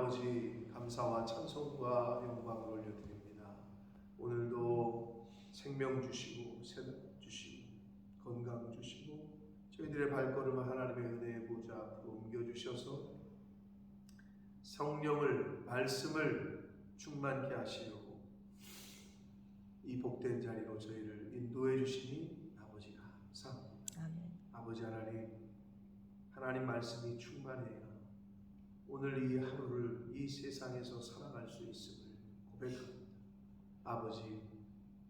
아버지, 감사와 찬송과 영광을 올려드립니다. 오늘도 생명 주시고 새벽 주시고 건강 주시고 저희들의 발걸음을 하나님의 은혜의 보좌 앞으로 옮겨주셔서 성령을, 말씀을 충만케 하시려고 이 복된 자리로 저희를 인도해 주시니 아버지 감사합니다. 아멘. 아버지 하나님 말씀이 충만해야 오늘 이 하루를 이 세상에서 살아갈 수 있음을 고백합니다. 아버지,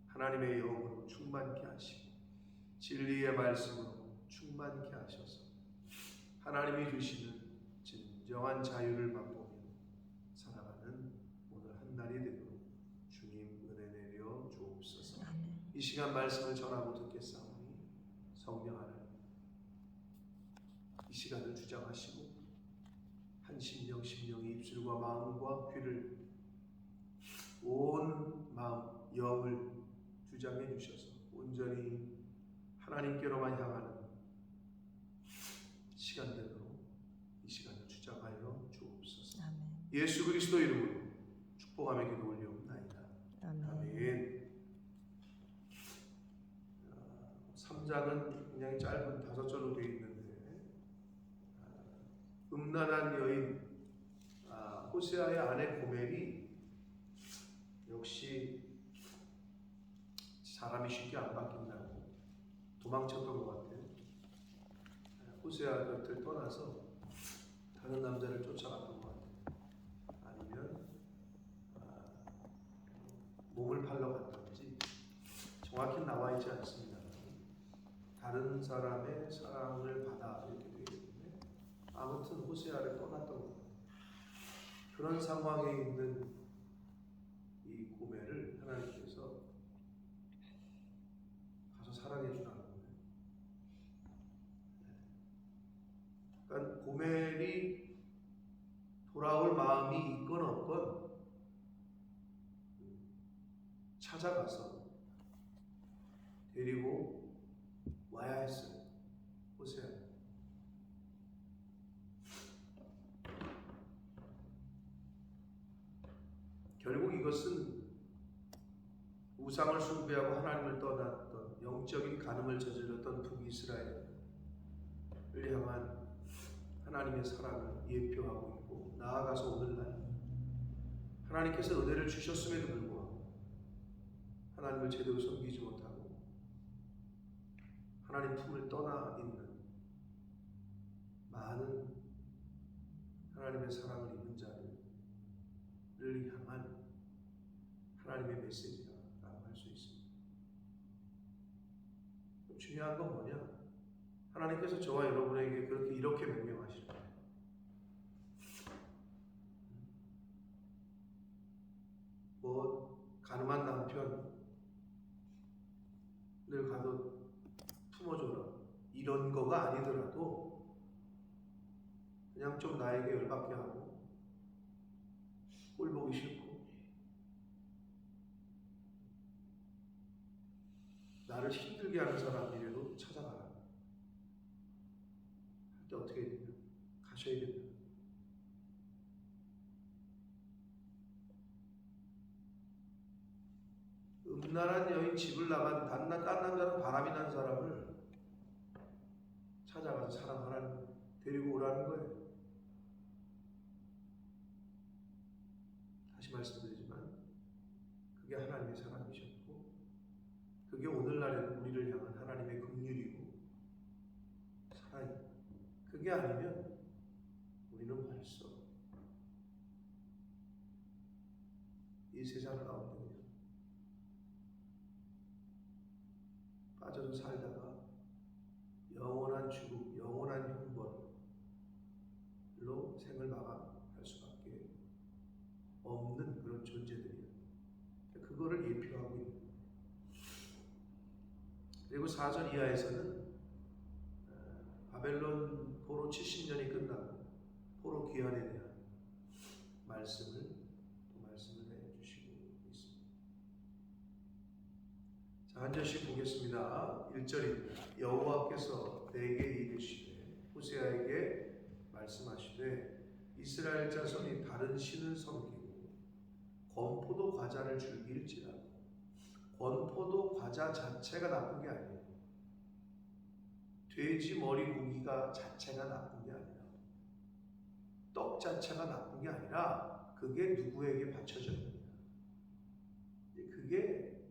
하나님의 영으로 충만케 하시고 진리의 말씀으로 충만케 하셔서 하나님이 주시는 진정한 자유를 맛보며 살아가는 오늘 한날이 되도록 주님 은혜 내려 주옵소서. 아멘. 이 시간 말씀을 전하고 듣겠사오니 성령 하나님 이 시간을 주장하시고 한 심령의 입술과 마음과 귀를 온 마음, 영을 주장해 주셔서 온전히 하나님께로만 향하는 시간 되도록 이 시간을 주장하여 주옵소서. 아멘. 예수 그리스도 이름으로 축복하며 기도 올리옵나이다. 아멘. 아멘. 3장은 굉장히 짧은 5절로 되어 있는데 음란한 여인 호세아의 아내 고멜이 역시 사람이 쉽게 안 바뀐다고 도망쳤던 것 같아요. 호세아 곁을 떠나서 다른 남자를 쫓아갔던 것 같아요. 아니면 몸을 팔러 갔던지 정확히 나와 있지 않습니다. 다른 사람의 사랑을 받아 이렇게 되어 있는데 아무튼 호세아를 떠났던 것 같아요. 그런 상황에 있는 이 고멜을 하나님께서 가서 사랑해 주라는 거예요. 그러니까 고멜이 돌아올 마음이 있건 없건 찾아가서 데리고 와야 했어요. 호세아. 결국 이것은 우상을 숭배하고 하나님을 떠났던 영적인 간음을 저질렀던 북이스라엘을 향한 하나님의 사랑을 예표하고 있고 나아가서 오늘날 하나님께서 은혜를 주셨음에도 불구하고 하나님을 제대로 섬기지 못하고 하나님 품을 떠나 있는 많은 하나님의 사랑을 입은 자를 향한 하나님의 메시지라고 할 수 있습니다. 중요한 건 뭐냐? 하나님께서 저와 여러분에게 이렇게 명령하시는 거예요. 가늠한 남편을 가도 품어줘라 이런 거가 아니더라도 그냥 좀 나에게 열받게 하고 꼴 보기 싫고 나를 힘들게 하는 사람이라도 찾아가라. 할 때 어떻게 해야 되냐? 가셔야 된다. 음란한 여인 집을 나간 딴 남자는 바람이 난 사람을 찾아가서 사랑하라는 거예요. 데리고 오라는 거예요. 다시 말씀드리지만 그게 하나님의 사랑이셨고 그게 오늘날에는 우리를 향한 하나님의 긍휼이고 사랑이고 그게 아니면 우리는 벌써 이 세상 가운데 그냥 빠져서 살다가 영원한 죽음, 영원한 형벌로 생을 마감할 수밖에 없는 그런 존재들이에요. 그거를 예표하고 있는 거예요. 그리고 4절 이하에서는 바벨론 포로 70년이 끝나고 포로 귀환에 대한 말씀을 해주시고 있습니다. 자, 한 절씩 보겠습니다. 1절입니다. 여호와께서 내게 이르시되 호세아에게 말씀하시되 이스라엘 자손이 다른 신을 섬기고 건포도 과자를 즐길지라도 건포도 과자 자체가 나쁜 게 아니에요. 돼지 머리 고기가 자체가 나쁜 게 아니라 떡 자체가 나쁜 게 아니라 그게 누구에게 바쳐졌느냐. 그게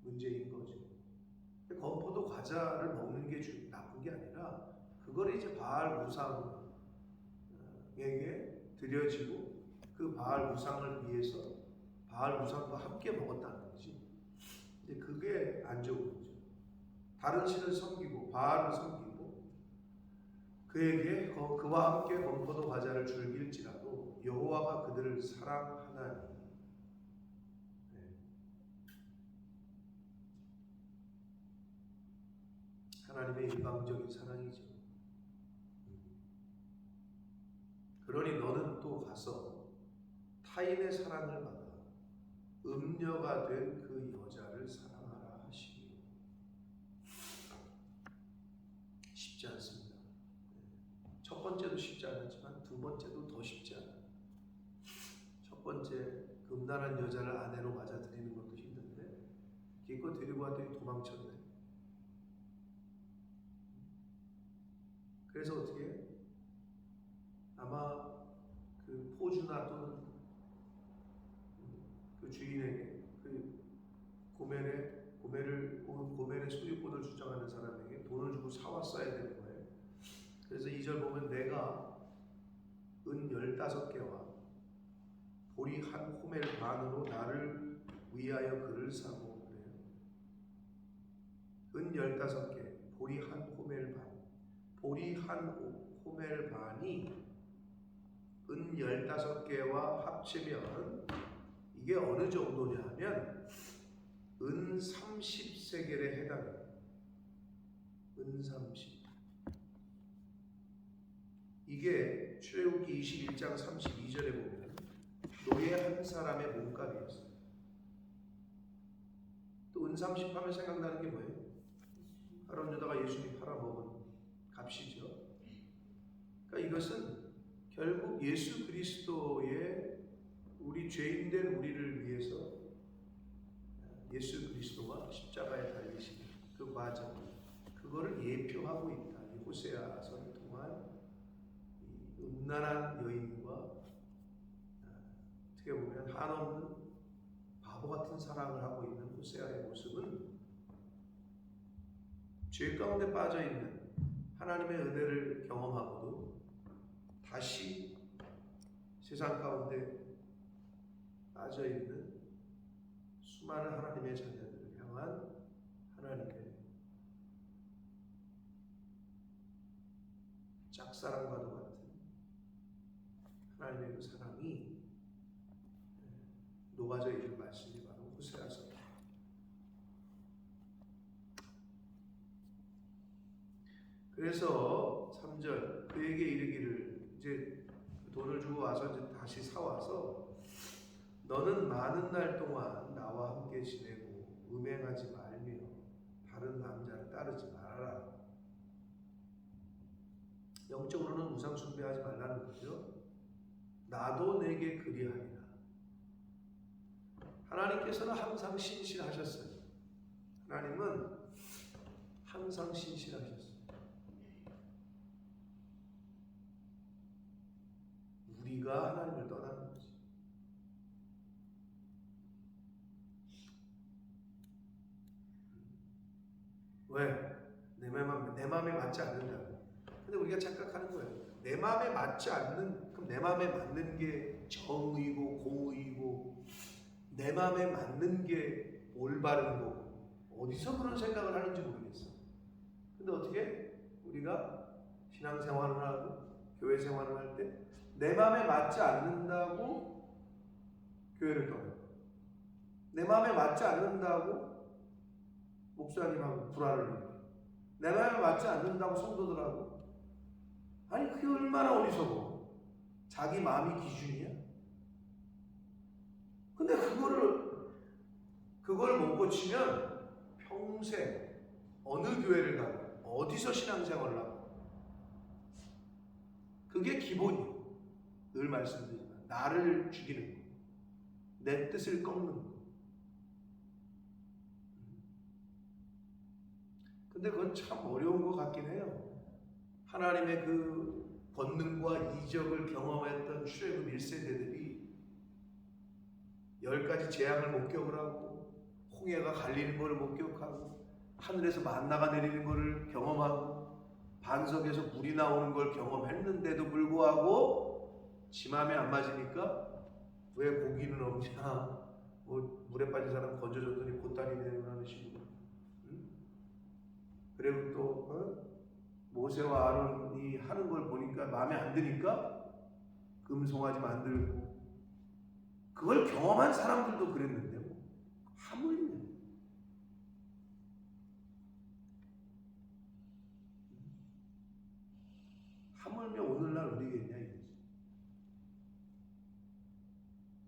문제인 거죠. 건포도 과자를 먹는 게 나쁜 게 아니라 그걸 이제 바알 우상에게 드려지고 그 바알 우상을 위해서 바알 우상과 함께 먹었다는 거지. 이제 그게 안 좋은 거죠. 다른 신을 섬기고 바알을 섬기고 그에게 그와 함께 건포도 과자를 즐길지라도 여호와가 그들을 사랑하나니. 하나님의 일방적인 사랑이죠. 그러니 너는 또 가서 타인의 사랑을 받아 음녀가 된 그 여자를 사랑하라 하시니. 쉽지 않습니다. 첫 번째도 쉽지 않았지만 두 번째도 더 쉽지 않아요. 첫 번째, 음란한 여자를 아내로 맞아들이는 것도 힘든데 기껏 데리고 왔더니 도망쳤네. 그래서 어떻게 해? 아마 그 포주나 또는 그 주인에게 그 고멜의 소유권을 주장하는 사람에게 돈을 주고 사왔어야 되는 거예요. 그래서 2절 보면 내가 은 15개와 보리 한 호멜 반으로 나를 위하여 그를 사고 그래요. 은 15개, 보리 한 호멜 반. 보리 한 호멜 반이 은 15개와 합치면 이게 어느 정도냐 하면 은 30세겔에 해당해요. 은 30. 이게 출애굽기 21장 32절에 보면 노예 한 사람의 몸값이었어요. 또 은 30 하면 생각나는 게 뭐예요? 아론 유다가 예수님 팔아먹은 값이죠. 그러니까 이것은 결국 예수 그리스도의 우리 죄인된 우리를 위해서 예수 그리스도가 십자가에 달리신 그 과정, 그거를 예표하고 있다. 이 호세아서를 통한 이 음란한 여인과 어떻게 보면 한없는 바보 같은 사랑을 하고 있는 호세아의 모습은 죄 가운데 빠져 있는 하나님의 은혜를 경험하고도 다시 세상 가운데 빠져 있는 수많은 하나님의 자녀들을 향한 하나님의 짝사랑과도 같은 하나님의 그 사랑이 녹아져 있는 말씀이 바로 호세아서입니다. 그래서 3절 그에게 이르기를, 이제 돈을 주고 와서 이제 다시 사와서 너는 많은 날 동안 나와 함께 지내고 음행하지 말며 다른 남자를 따르지 말아라. 영적으로는 우상 숭배하지 말라는 거죠. 나도 내게 그리하리라. 하나님께서는 항상 신실하셨어요. 하나님은 항상 신실하셨어요. 우리가 하나님을 떠나는 거지. 왜? 내 마음에 맞지 않는다고. 근데 우리가 착각하는 거예요. 내 마음에 맞지 않는, 그럼 내 마음에 맞는 게 정의고 공의고 내 마음에 맞는 게 올바른 거고, 어디서 그런 생각을 하는지 모르겠어. 근데 어떻게 우리가 신앙생활을 하고 교회 생활을 할 때 내 마음에 맞지 않는다고 교회를 떠나요. 내 마음에 맞지 않는다고 목사님하고 불화를 해요. 내 마음에 맞지 않는다고 성도들하고. 아니 그게 얼마나 어리석어. 자기 마음이 기준이야. 근데 그걸 못 고치면 평생 어느 교회를 가고 어디서 신앙생활을 하고 그게 기본이에요. 늘 말씀드리지만 나를 죽이는 것, 내 뜻을 꺾는 것. 근데 그건 참 어려운 것 같긴 해요. 하나님의 그 권능과 이적을 경험했던 출애굽 1세대들이 10가지 재앙을 목격을 하고 홍해가 갈리는 것을 목격하고 하늘에서 만나가 내리는 것을 경험하고 반석에서 물이 나오는 걸 경험했는데도 불구하고 지 맘에 안 맞으니까 왜 고기는 없냐, 뭐 물에 빠진 사람 건져줬더니 보따리 내려오는 식으로. 그리고 또 모세와 아론이 하는 걸 보니까 마음에 안 드니까 금송아지 만들고, 그걸 경험한 사람들도 그랬는데 뭐 하물며 오늘날 우리겠냐 이거지.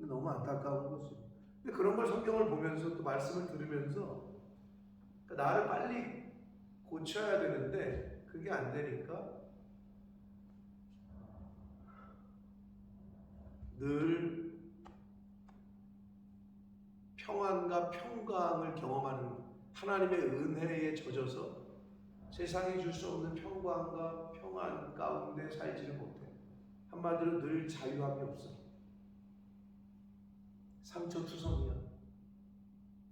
너무 안타까운 거죠. 근데 그런 걸 성경을 보면서 또 말씀을 들으면서 나를 빨리 고쳐야 되는데 그게 안 되니까 늘 평안과 평강을 경험하는 하나님의 은혜에 젖어서 세상이 줄 수 없는 평강과 평안 가운데 살지를 못해. 한마디로 늘 자유함이 없어. 상처투성이야.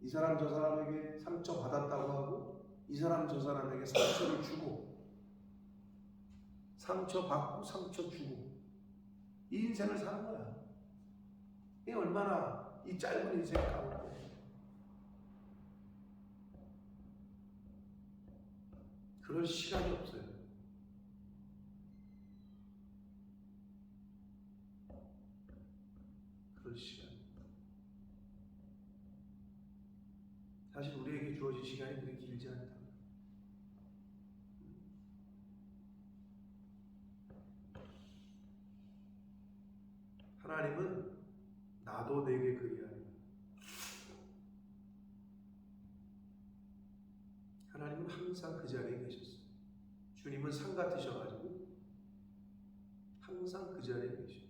이 사람 저 사람에게 상처 받았다고 하고 이 사람 저 사람에게 상처를 주고 상처 받고 상처 주고 이 인생을 사는 거야. 이게 얼마나 이 짧은 인생 가운데 그럴 시간이 없어요. 그럴 시간. 사실 우리에게 주어진 시간이 그렇게 길지 않다. 하나님은 나도 내게 그리하리라. 하나님은 항상 그 자리에 계셨어요. 주님은 산 같으셔가지고 항상 그 자리에 계셔요.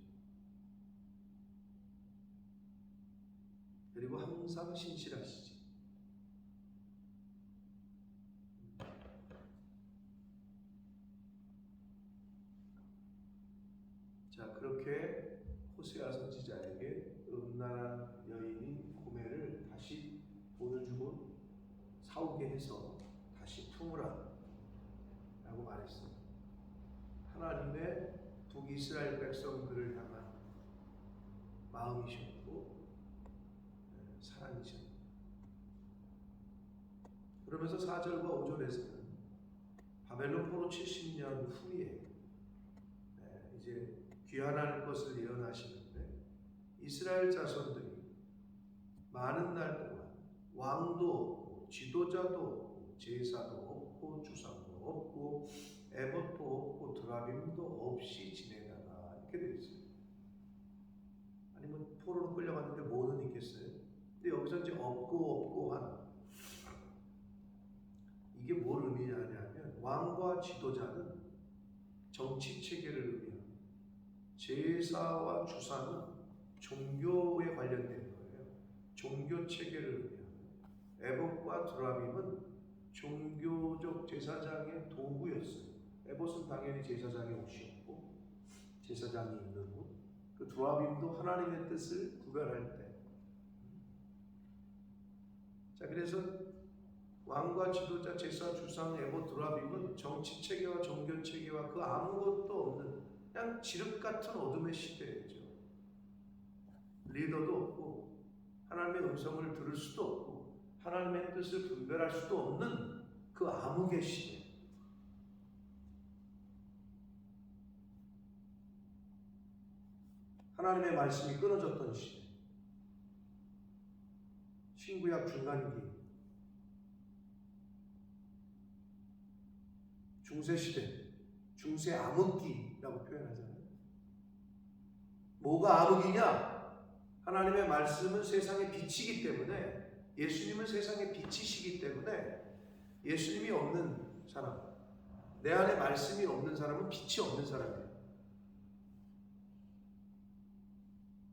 그리고 항상 신실하시지. 자, 그렇게 호세아 선지자에게 음란한 여인이 고멜을 다시 돈을 주고 사오게 해서 다시 품으라 라고 말했어요. 하나님의 북이스라엘 백성들을 향한 마음이셨고 사랑이셨고, 그러면서 4절과 5절에서는 바벨론 포로 70년 후에 이제 귀환할 것을 예언하시는데 이스라엘 자손들이 많은 날 동안 왕도 없고 지도자도 없고 제사도 없고 주상도 없고 에봇도 없고 드라빔도 없이 지내다가 이렇게 되어 있어요. 아니 뭐 포로로 끌려갔는데 뭐는 있겠어요? 근데 여기서 이제 없고 한 이게 뭘 의미하냐면 왕과 지도자는 정치 체계를 의미합니다. 제사와 주사는 종교에 관련된 거예요. 종교 체계를 의미합니다. 에봇과 드라빔은 종교적 제사장의 도구였어요. 에봇은 당연히 제사장의 옷이었고 제사장이 입는 옷. 그 드라빔도 하나님의 뜻을 구별할 때. 자, 그래서 왕과 지도자, 제사, 주상, 에봇, 드라빔은 정치 체계와 종교 체계와 그 아무것도 없는 그냥 지륵 같은 어둠의 시대였죠. 리더도 없고 하나님의 음성을 들을 수도 없고 하나님의 뜻을 분별할 수도 없는 그 암흑의 시대. 하나님의 말씀이 끊어졌던 시대. 신구약 중간기, 중세시대, 중세 암흑기라고 표현하잖아요. 뭐가 암흑이냐? 하나님의 말씀은 세상의 빛이기 때문에, 예수님은 세상의 빛이시기 때문에 예수님이 없는 사람, 내 안에 말씀이 없는 사람은 빛이 없는 사람이에요.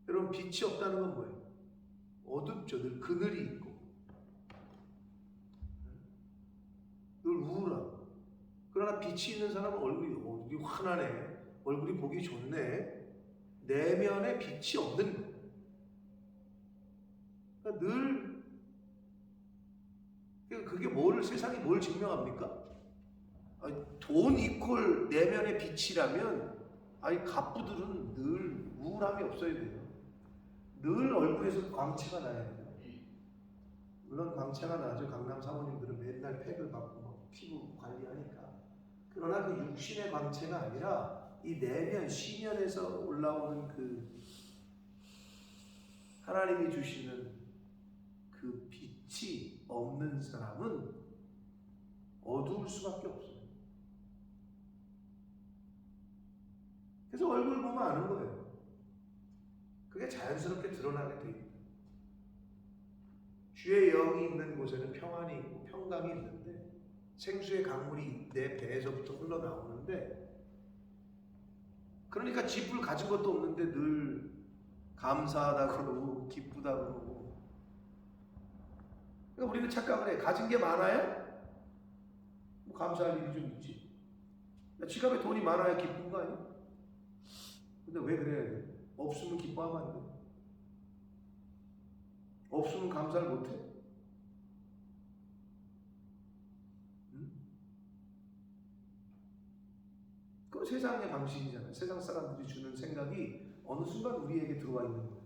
여러분, 빛이 없다는 건 뭐예요? 어둡죠. 늘 그늘이 있고 늘 우울하고. 그러나 빛이 있는 사람은 얼굴이 환하네, 얼굴이 보기 좋네, 내면에 빛이 없는 거예요. 그러니까 늘, 그게 세상이 뭘 증명합니까? 돈 이퀄 내면의 빛이라면 갑부들은 늘 우울함이 없어야 돼요. 늘 얼굴에서 광채가 나야 돼요. 물론 광채가 나죠. 강남 사모님들은 맨날 팩을 받고 막 피부 관리하니까. 그러나 그 육신의 광채가 아니라 이 내면, 시면에서 올라오는 그 하나님이 주시는 그 빛이 없는 사람은 어두울 수밖에 없어요. 그래서 얼굴 보면 아는 거예요. 그게 자연스럽게 드러나게 돼 있다. 주의 영이 있는 곳에는 평안이 있고 평강이 있는데, 생수의 강물이 내 배에서부터 흘러나오는데, 그러니까 집을 가진 것도 없는데 늘 감사하다 그러고 기쁘다 그러고. 그러니까 우리는 착각을 해. 가진 게 많아야 뭐 감사할 일이 좀 있지. 지갑에 돈이 많아야 기쁜 거 아니야? 근데 왜 그래야 돼? 없으면 기뻐하면 안 돼. 없으면 감사를 못 해. 응? 그 세상의 방식이잖아요. 세상 사람들이 주는 생각이 어느 순간 우리에게 들어와 있는 거예요.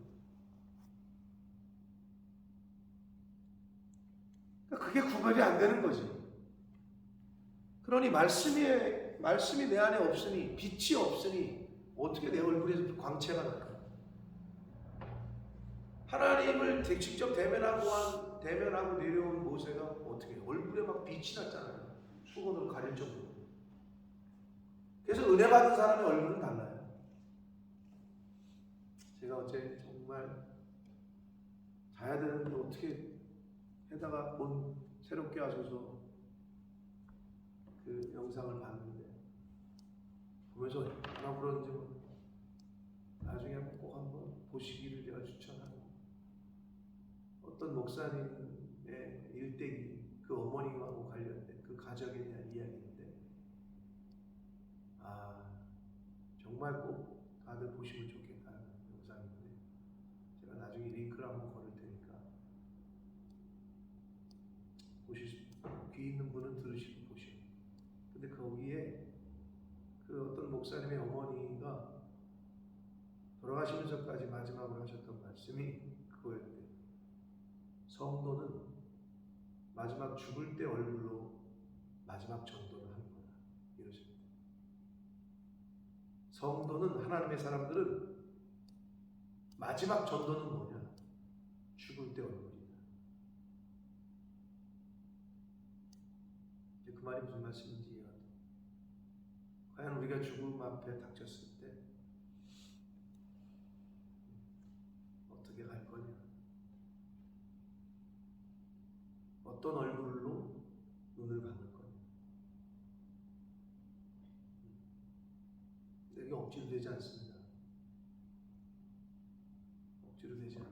그러니까 그게 구별이 안 되는 거지. 그러니 말씀이 내 안에 없으니, 빛이 없으니 어떻게 내 얼굴에서 광채가 날까? 하나님을 직접 대면하고 내려온 모세가 어떻게 얼굴에 막 빛이 났잖아요. 수건으로 가릴 정도로. 그래서 은혜 받은 사람의 얼굴은 달라요. 제가 어제 정말 자야 되는데 어떻게 해다가 새롭게 하셔서 그 영상을 봤는데, 보면서 얼마나 그런지 나중에 꼭 한번 보시기를 제가 추천하고, 어떤 목사님의 일대기, 그 어머님하고 관련된 그 가족에 대한 이야기인데, 정말 꼭 다들 보시면 좋겠다는 영상인데, 제가 나중에 링크를 한번 걸을 테니까 귀 있는 분은 들으시고 보시고. 근데 거기에 그 어떤 목사님의 어머니가 돌아가시면서까지 마지막으로 하셨던 말씀이 그거였대요. 성도는 마지막 죽을 때 얼굴로 마지막 전도를 하는 거다, 이러셨대요. 성도는, 하나님의 사람들은 마지막 전도는 뭐냐? 죽을 때 얼굴이다. 이제 그 말이 무슨 말씀인지 이해가 돼. 과연 우리가 죽음 앞에 닥쳤을 때 어떻게 갈 거냐? 어떤 얼굴로 눈을 감을 거냐? 이게 억지로 되지 않습니다. 억지로 되지 않아요.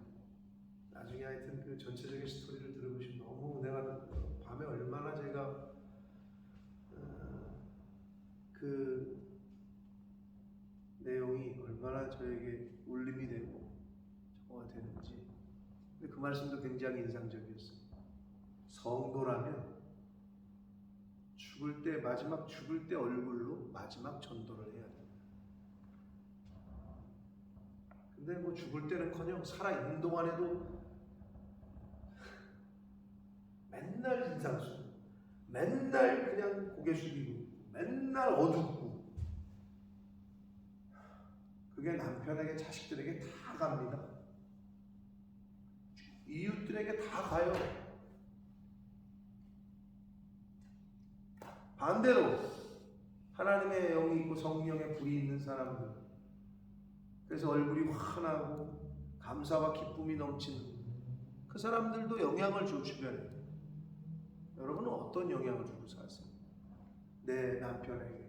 나중에 하여튼 그 전체적인 스토리를 들어보시면 너무 내가 밤에 얼마나 제가 그 내용이 얼마나 저에게 울림이 되고 저거가 되는지. 근데 그 말씀도 굉장히 인상적이었어요. 성도라면 마지막 죽을 때 얼굴로 마지막 전도를 해야 됩니다. 근데 뭐 죽을 때는커녕 살아있는 동안에도 맨날 인상수, 맨날 그냥 고개 숙이고, 맨날 어둡고, 그게 남편에게, 자식들에게 다 갑니다. 이웃들에게 다 가요. 반대로 하나님의 영이 있고 성령의 불이 있는 사람들, 그래서 얼굴이 환하고 감사와 기쁨이 넘치는 그 사람들도 영향을 줄 주변에. 여러분은 어떤 영향을 주고 사세요? 내 남편에게,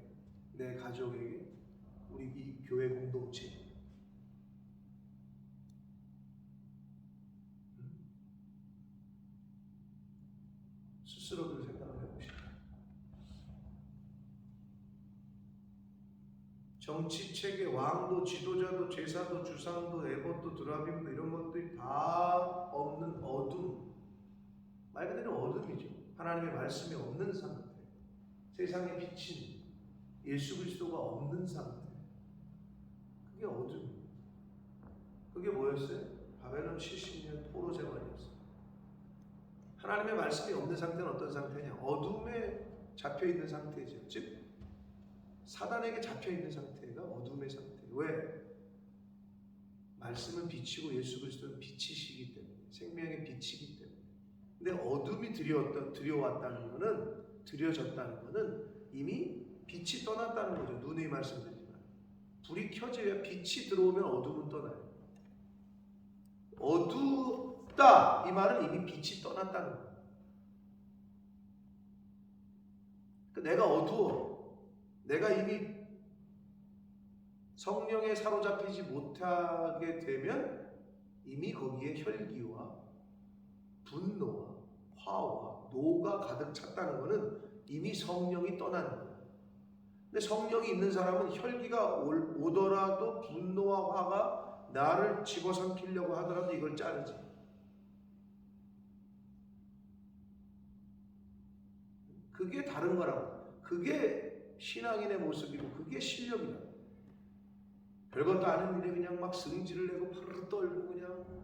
내 가족에게, 우리 이 교회 공동체. 스스로들 생각을 해보시죠. 정치 체계, 왕도, 지도자도, 제사도, 주상도, 에봇도, 드라빔도 이런 것들이 다 없는 어둠. 말 그대로 어둠이죠. 하나님의 말씀이 없는 상태. 세상의 빛인 예수 그리스도가 없는 상태. 그게 어둠이에요. 그게 뭐였어요? 바벨론 70년 포로 생활이었어요. 하나님의 말씀이 없는 상태는 어떤 상태냐? 어둠에 잡혀있는 상태죠. 즉 사단에게 잡혀있는 상태가 어둠의 상태예요. 왜? 말씀은 빛이고 예수 그리스도는 빛이시기 때문에, 생명의 빛이기 때문에. 근데 어둠이 들여왔다는 것은, 들여졌다는 것은 이미 빛이 떠났다는 거죠. 누누이 말씀드리지만 불이 켜져야 빛이 들어오면 어둠은 떠나요. 어둡다 이 말은 이미 빛이 떠났다는 거예요. 내가 어두워, 내가 이미 성령에 사로잡히지 못하게 되면 이미 거기에 혈기와 분노와 화와 노가 가득 찼다는 것은 이미 성령이 떠나는 거예요. 근데 성령이 있는 사람은 혈기가 오더라도 분노와 화가 나를 집어삼키려고 하더라도 이걸 자르지. 그게 다른 거라고. 그게 신앙인의 모습이고 그게 실력이다. 별것도 아닌 일에 그냥 막 승질을 내고 파르르 떨고 그냥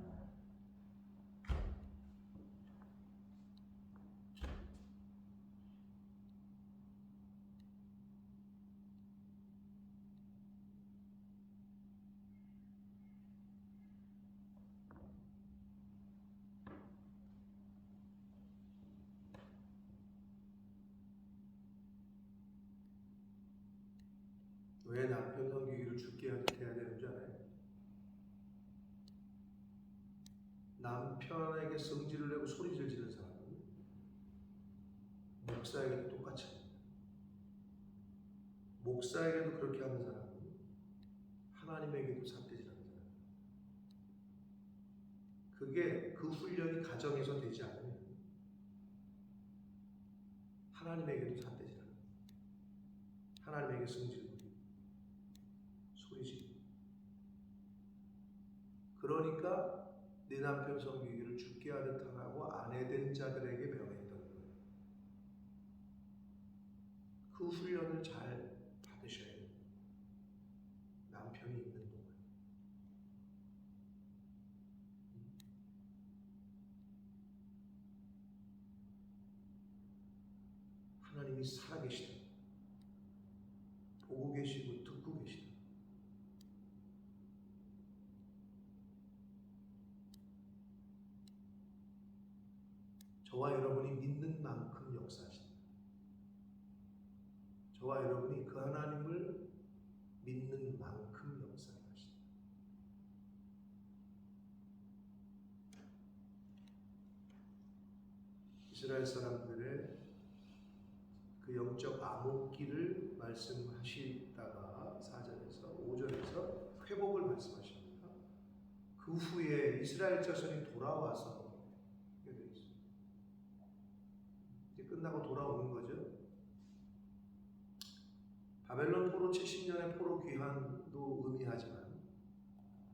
왜 남편 넘기기를 죽게 해야 되는 줄 알아요? 남편에게 성질을 내고 소리를 지르는 사람은 목사에게도 똑같이 합니다. 목사에게도 그렇게 하는 사람은 하나님에게도 삿대질하는 사람. 그게 그 훈련이 가정에서 되지 않으면 하나님에게도 삿대질하는, 하나님에게 성질을 소리지르고. 그러니까 네 남편 섬기기를 죽게 하듯 하라고 아내된 자들에게 명했던 거예요. 그 훈련을 잘 받으셔야 돼요. 남편이 있는 동안. 하나님이 살아계시다. 보고 계시고 듣고 계시다. 저와 여러분이 믿는 만큼 역사하신다. 저와 여러분이 그 하나님을 믿는 만큼 역사하신다. 이스라엘 사람들의 그 영적 암흑기를 말씀하시다가 4절에서 5절에서 회복을 말씀하십니다. 그 후에 이스라엘 자손이 돌아와서 끝나고 돌아오는 거죠. 바벨론 포로 70년의 포로 귀환도 의미하지만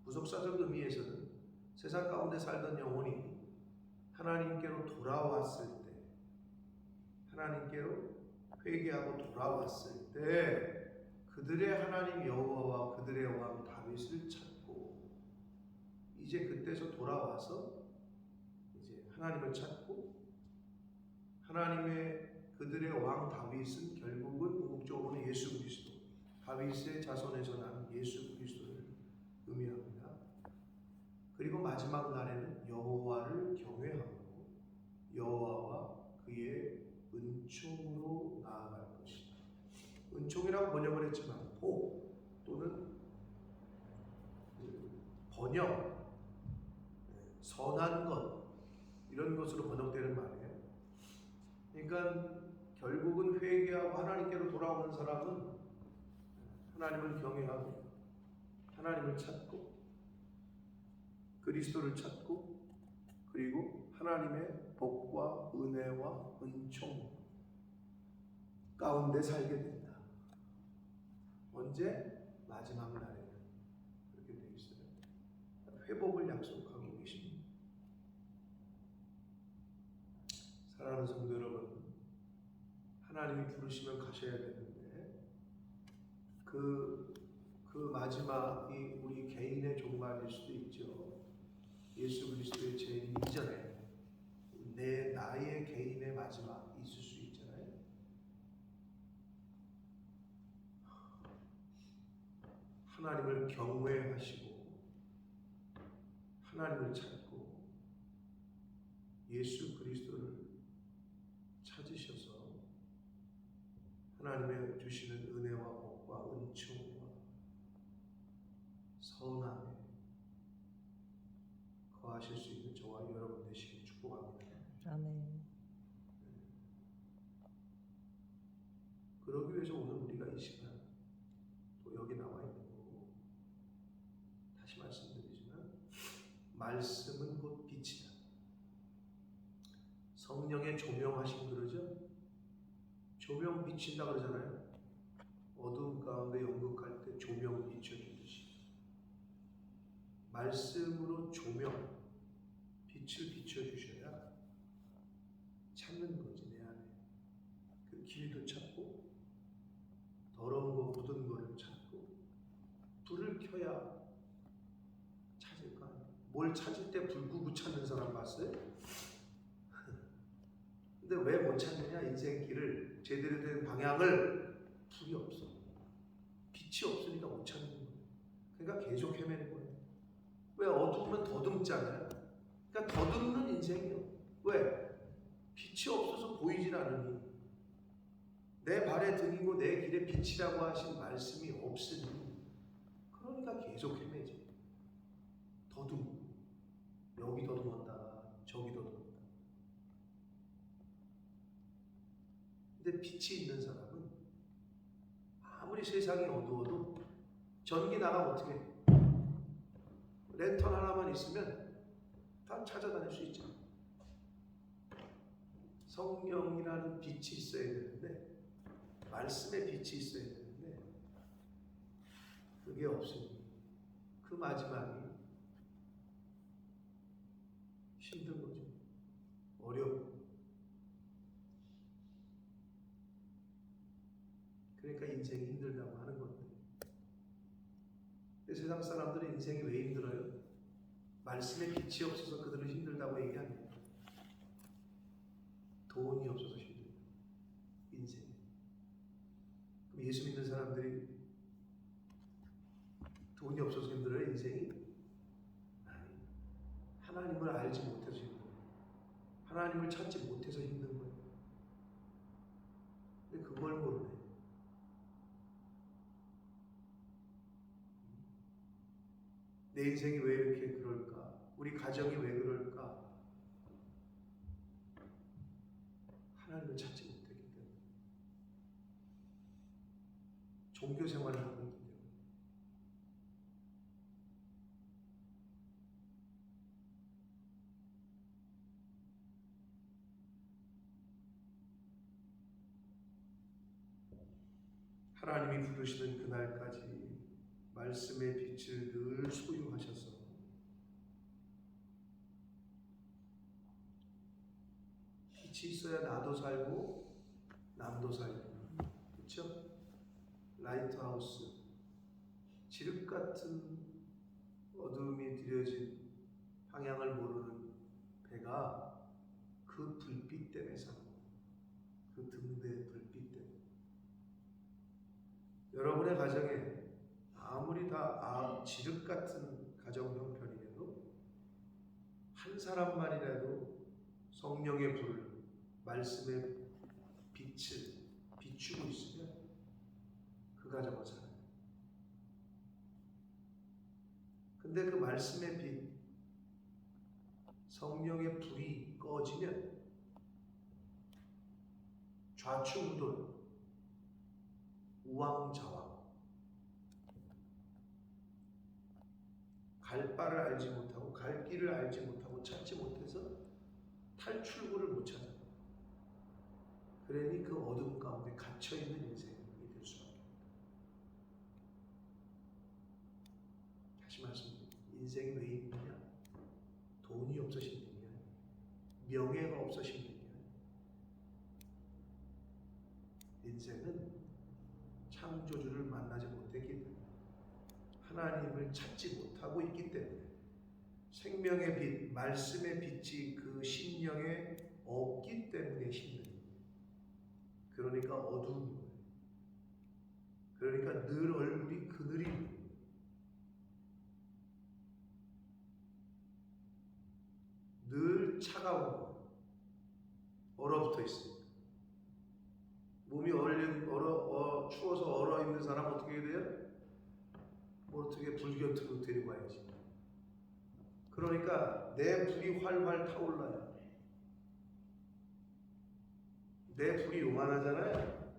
부속사적 의미에서는 세상 가운데 살던 영혼이 하나님께로 돌아왔을 때, 하나님께로 회개하고 돌아왔을 때 그들의 하나님 여호와와 그들의 왕 다윗을 찾고, 이제 그때서 돌아와서 이제 하나님을 찾고, 하나님의 그들의 왕 다윗은 결국은 궁극적으로는 예수 그리스도, 다윗의 자손에서 난 예수 그리스도를 의미합니다. 그리고 마지막 날에는 여호와를 경외하고 여호와와 그의 은총으로 나아갈 것이다. 은총이라고 번역을 했지만 복 또는 번역, 선한 것 이런 것으로 번역되는 말이에요. 그러니까 결국은 회개하고 하나님께로 돌아오는 사람은 하나님을 경외하고 하나님을 찾고 그리스도를 찾고 그리고 하나님의 복과 은혜와 은총 가운데 살게 된다. 언제? 마지막 날에 그렇게 되어 있어요. 회복을 약속하고 계십니다. 사랑하는 성도 여러분, 하나님이 부르시면 가셔야 되는데 그 마지막이 우리 개인의 종말일 수도 있죠. 예수 그리스도의 재림 이전에 나의 개인의 마지막이 있을 수 있잖아요. 하나님을 경외하시고 하나님을 찾고 예수 그리스도를 찾으셔서 하나님의 주시는 은혜와 복과 은총과 선함에 거하실 수 있는 저와 여러분 되시길 축복합니다. 아멘. 그러기 위해서 오늘 우리가 이 시간 또 여기 나와 있는 거고, 다시 말씀드리지만 말씀은 곧 빛이다. 성령의 조명하심 그러죠? 조명 비친다 그러잖아요. 어두운 가운데 연극할 때 조명 비춰주듯이 말씀으로 조명, 빛을 비춰주셔야 찾는 거지. 내 안에 그 길도 찾고 더러운 거 묻은 거를 찾고 불을 켜야 찾을 거 아니에요. 뭘 찾을 때 불 끄고 찾는 사람 봤어요? 근데 왜 못 찾느냐? 인생 길을 제대로 된 방향을 불이 없어. 빛이 없으니까 못 찾는 거예요. 그러니까 계속 헤매는 거예요. 왜? 어두우면 더듬잖아요. 그러니까 더듬는 인생이에요. 왜? 빛이 없어서 보이질 않으니, 내 발의 등이고 내 길의 빛이라고 하신 말씀이 없으니, 그러니까 계속 헤매지. 더듬고 여기 더듬었다 저기 더듬었다. 근데 빛이 있는 사람은 아무리 세상이 어두워도 전기 나가면 어떻게 해? 랜턴 하나만 있으면 다 찾아다닐 수 있죠. 성령이라는 빛이 있어야 되는데, 말씀의 빛이 있어야 되는데 그게 없으니 그 마지막이 힘든 거죠. 어렵고. 그러니까 인생이 힘들다고 하는 건데, 세상 사람들은 인생이 왜 힘들어요? 말씀의 빛이 없어서 그들은 힘들다고 얘기합니다. 돈이 없어서 힘들어요. 인생. 그럼 예수 믿는 사람들이 돈이 없어서 힘들어요? 인생이? 아니, 하나님을 알지 못해서 힘들어요. 하나님을 찾지 못해서 힘든 거예요. 근데 그걸 모르네. 내 인생이 왜 이렇게 그럴까? 우리 가정이 왜 그럴까? 하나님을 찾지 못했기 때문에. 종교 생활을 하고 있기 때문에. 하나님이 부르시는 그날까지 말씀의 빛을 늘 소유하셔서 빛이 있어야 나도 살고 남도 살고, 그렇죠? 라이트하우스, 지륵 같은 어둠이 들여진 방향을 모르는 배가 그 불빛 때문에 사는 거예요. 그 등대의 불빛 때문에. 여러분의 가정에 아무리 다 지륵 같은 가정 형편이라도 한 사람만이라도 성령의 불, 말씀의 빛을 비추고 있으면 그 가정은 살아요. 근데 그 말씀의 빛, 성령의 불이 꺼지면 좌충우돌, 우왕좌왕, 갈 바를 알지 못하고 갈 길을 알지 못하고 찾지 못해서 탈출구를 못 찾아. 그러니 그 어둠 가운데 갇혀있는 인생이 될 수밖에 없다. 다시 말씀드립니다. 인생이 왜 있느냐? 돈이 없으신 분이 아니에요. 명예가 없으신 분이 아니에요. 인생은 창조주를 만나지 못했기 때문에, 하나님을 찾지 못하고 있기 때문에, 생명의 빛, 말씀의 빛이 그 심령에 없기 때문에 힘든 거예요. 그러니까 어두운 거예요. 그러니까 늘 얼굴이 그늘인 거예요. 늘 차가운 거, 얼어붙어 있습니다. 몸이 추워서 얼어 있는 사람 어떻게 해야 돼요? 뭐 어떻게 불 곁으로 데리고 와야지. 그러니까 내 불이 활활 타올라요. 내 불이 요만하잖아요.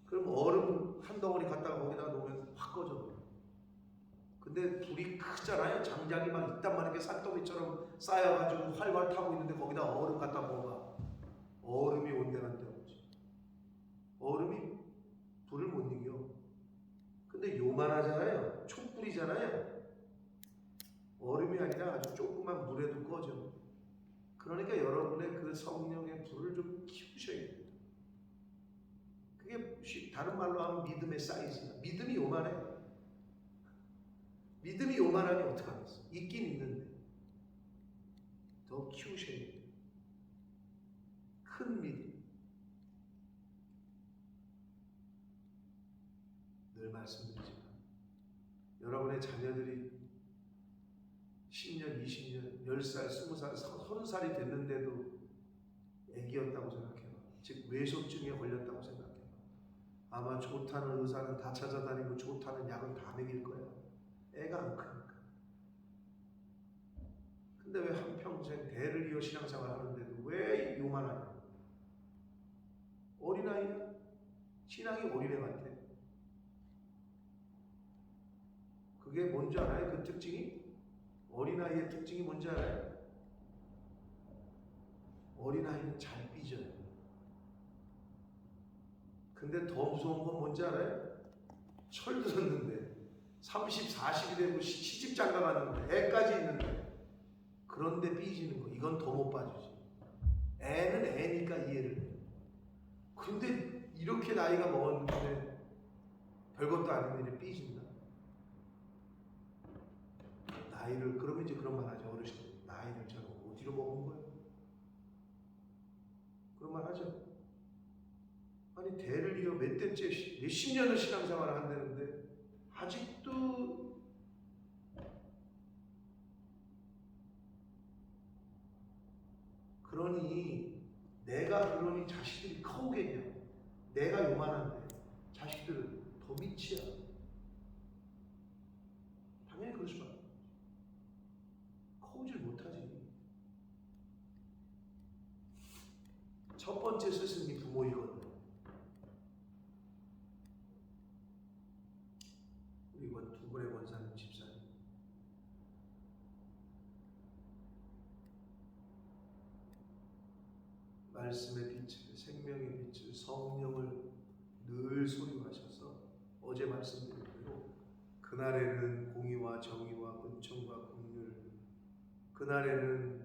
그럼 얼음 한 덩어리 갖다가 거기다가 놓으면 확 꺼져. 근데 불이 크잖아요. 장작이 막 이딴 만하게 산더미처럼 쌓여가지고 활활 타고 있는데 거기다 얼음 갖다 먹어봐. 얼음이 온데간데 없지. 얼음이 불을 못 이겨. 근데 요만하잖아요. 촛불이잖아요. 얼음이 아니라 아주 조그만 물에도 꺼져. 그러니까 여러분의 그 성령의 불을 좀 키우셔야 됩니다. 그게 다른 말로 하면 믿음의 사이즈야. 믿음이 요만해. 믿음이 요만하니 어떡하겠어? 있긴 있는데 더 키우셔야 돼요. 큰 믿음. 늘 말씀드리지만 여러분의 자녀들이 10년, 20년, 10살, 20살, 30살이 됐는데도 애기였다고 생각해요. 즉 외소증에 걸렸다고 생각해요. 아마 좋다는 의사는 다 찾아다니고 좋다는 약은 다 먹일 거야. 애가 안 크니까. 근데 왜 한평생 대를 이어 신앙생활 하는데도 왜 요만하냐? 어린아이야? 신앙이 어린애 같아. 그게 뭔지 알아요? 그 특징이? 어린아이의 특징이 뭔지 알아요? 어린아이는 잘 삐져요. 근데 더 무서운 건 뭔지 알아요? 철 들었는데 30, 40이 되고 시집 장가 갔는데 애까지 있는데 그런데 삐지는 거. 이건 더 못 봐주지. 애는 애니까 이해를 해. 근데 이렇게 나이가 먹었는데 별것도 아닌 일에 삐진다. 나이를, 그러면 이제 그런 말 하죠. 어르신들. 나이를 제가 어디로 먹은 거예요? 그런 말 하죠. 아니 대를 이어 몇 대째, 몇십 년을 신앙생활을 한다는데 아직도 그러니 자식들이 커오겠냐? 내가 요만한데 자식들은 더 밑이야. 당연히 그럴 수밖에. 커오질 못하지. 첫 번째 스승이 부모이거든. 우리 두 분의 권사님 집사님. 말씀의 빛을, 생명의 빛을, 성령을 늘 소유하셔서 어제 말씀드린 대로 그날에는 공의와 정의와 은총과 긍휼, 그날에는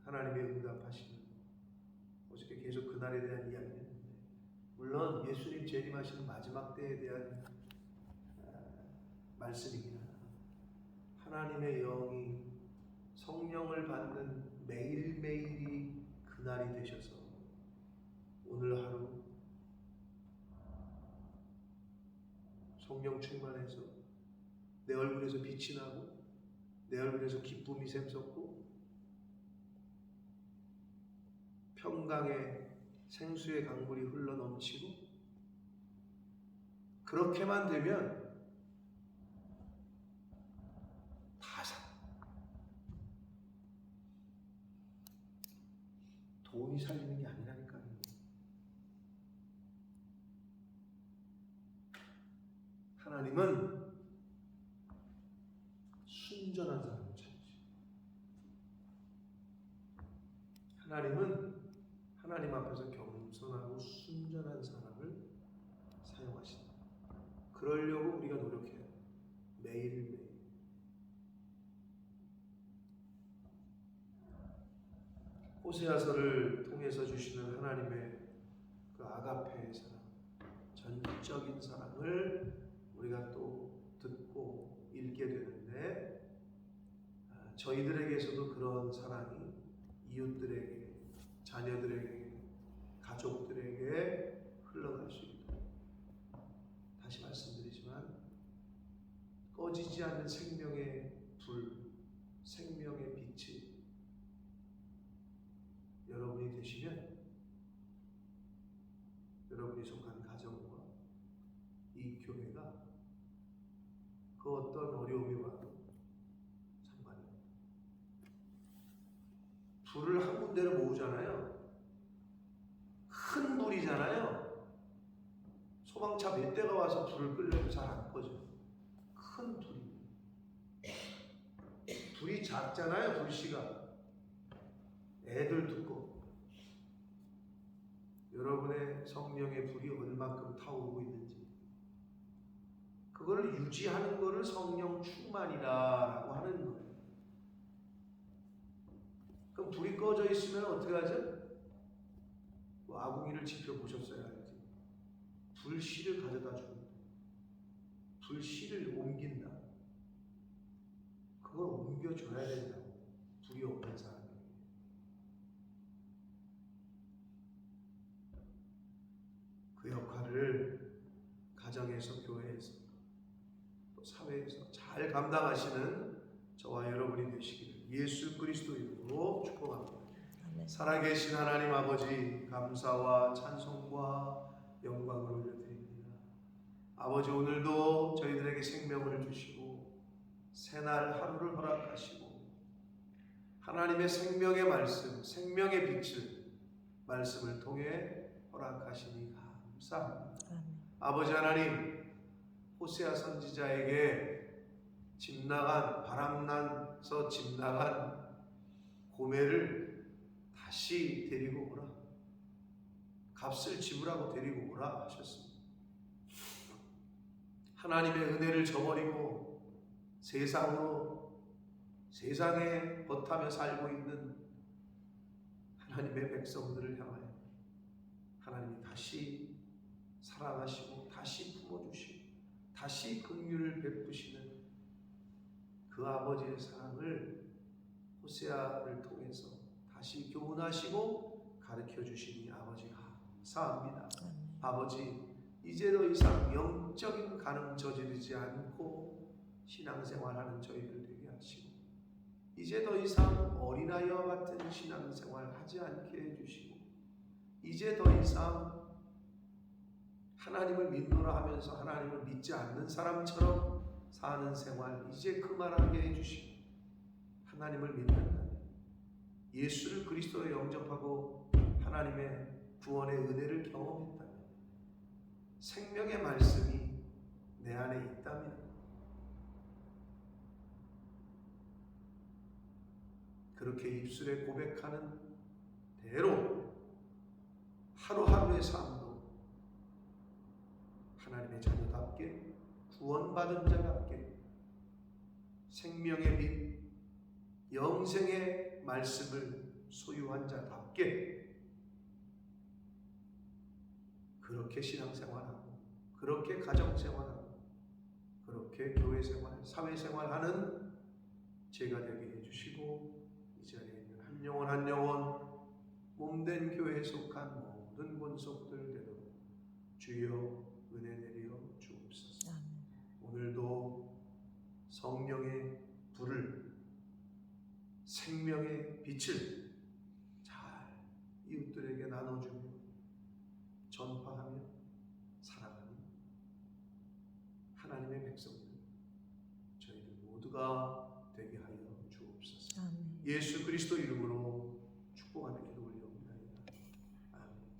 하나님의 응답하시는, 어저께 계속 그날에 대한 이야기를 했는데, 물론 예수님 재림하시는 마지막 때에 대한 말씀이긴 하나, 하나님의 영이 성령을 받는 매일매일이 그날이 되셔서 오늘 하루 성령 충만해서 내 얼굴에서 빛이 나고 내 얼굴에서 기쁨이 샘솟고 평강의 생수의 강물이 흘러 넘치고, 그렇게만 되면 다 사. 돈이 살리는 게 아니라니까요. 하나님은 순전한 사람을 찾으시죠. 하나님은 하나님 앞에서 겸손하고 순전한 사람을 사용하신다. 그러려고 우리가 노력해요. 매일매일. 호세아서를 통해서 주시는 하나님의 그 아가페의 사랑, 전적인 사랑을 우리가 또 듣고 읽게 되는데, 저희들에게서도 그런 사랑이 이웃들에게, 자녀들에게, 가족들에게 흘러갈 수 있도록, 다시 말씀드리지만 꺼지지 않는 생명의 불, 생명의 빛이 여러분이 되시면 여러분이 속한 가정과 이 교회가 그 어떤 어려움이 와도 상관이 없다. 불을 한 군데로 모으잖아요. 큰 불이잖아요. 소방차 몇 대가 와서 불을 끌려도 잘 안 꺼져. 큰 불이. 불이 작잖아요. 불씨가. 애들 두고. 여러분의 성령의 불이 얼마큼 타오르고 있는지, 그거를 유지하는 거를 성령 충만이라고 하는 거예요. 그럼 불이 꺼져 있으면 어떻게 하죠? 아궁이를 지펴보셨어야 알지. 불씨를 가져다 주는, 불씨를 옮긴다. 그걸 옮겨줘야 된다고. 불이 없는 사람에게. 그 역할을 가정에서, 교회에서, 또 사회에서 잘 감당하시는 저와 여러분이 되시기를 예수 그리스도 이름으로 축복합니다. 아멘. 살아계신 하나님 아버지, 감사와 찬송과 영광을 올려드립니다. 아버지, 오늘도 저희들에게 생명을 주시고 새날 하루를 허락하시고 하나님의 생명의 말씀, 생명의 빛을 말씀을 통해 허락하시니 감사합니다. 아버지 하나님, 호세아 선지자에게 집 나간, 바람나서 집 나간 고멜을 다시 데리고 오라, 값을 지불하고 데리고 오라 하셨습니다. 하나님의 은혜를 저버리고 세상에 버타며 살고 있는 하나님의 백성들을 향하여 하나님이 다시 사랑하시고 다시 품어주시고 다시 긍휼을 베푸시는 그 아버지의 사랑을 호세아를 통해서 다시 교훈하시고 가르쳐 주시니 아버지 감사합니다. 아버지, 이제 더 이상 영적인 간음 저지르지 않고 신앙생활하는 저희들 되게 하시고, 이제 더 이상 어린아이와 같은 신앙생활 하지 않게 해주시고, 이제 더 이상 하나님을 믿노라 하면서 하나님을 믿지 않는 사람처럼 사는 생활 이제 그만하게 해주시고, 하나님을 믿는다면, 예수를 그리스도로 영접하고 하나님의 구원의 은혜를 경험했다면, 생명의 말씀이 내 안에 있다면, 그렇게 입술에 고백하는 대로 하루하루의 삶도 하나님의 자녀답게, 구원받은 자답게, 생명의 빛, 영생의 말씀을 소유한 자답게 그렇게 신앙생활하고, 그렇게 가정생활하고, 그렇게 교회생활, 사회생활하는 제가 되게 해주시고, 이 자리에 있는 한 영혼 한 영혼 몸된 교회에 속한 모든 권속들대로 주여 은혜 내려 주옵소서. 오늘도 성령의 불을, 생명의 빛을 잘 이웃들에게 나눠주며 전파하며 살아가는 하나님의 백성들 저희들 모두가 되게 하여 주옵소서. 예수 그리스도 이름으로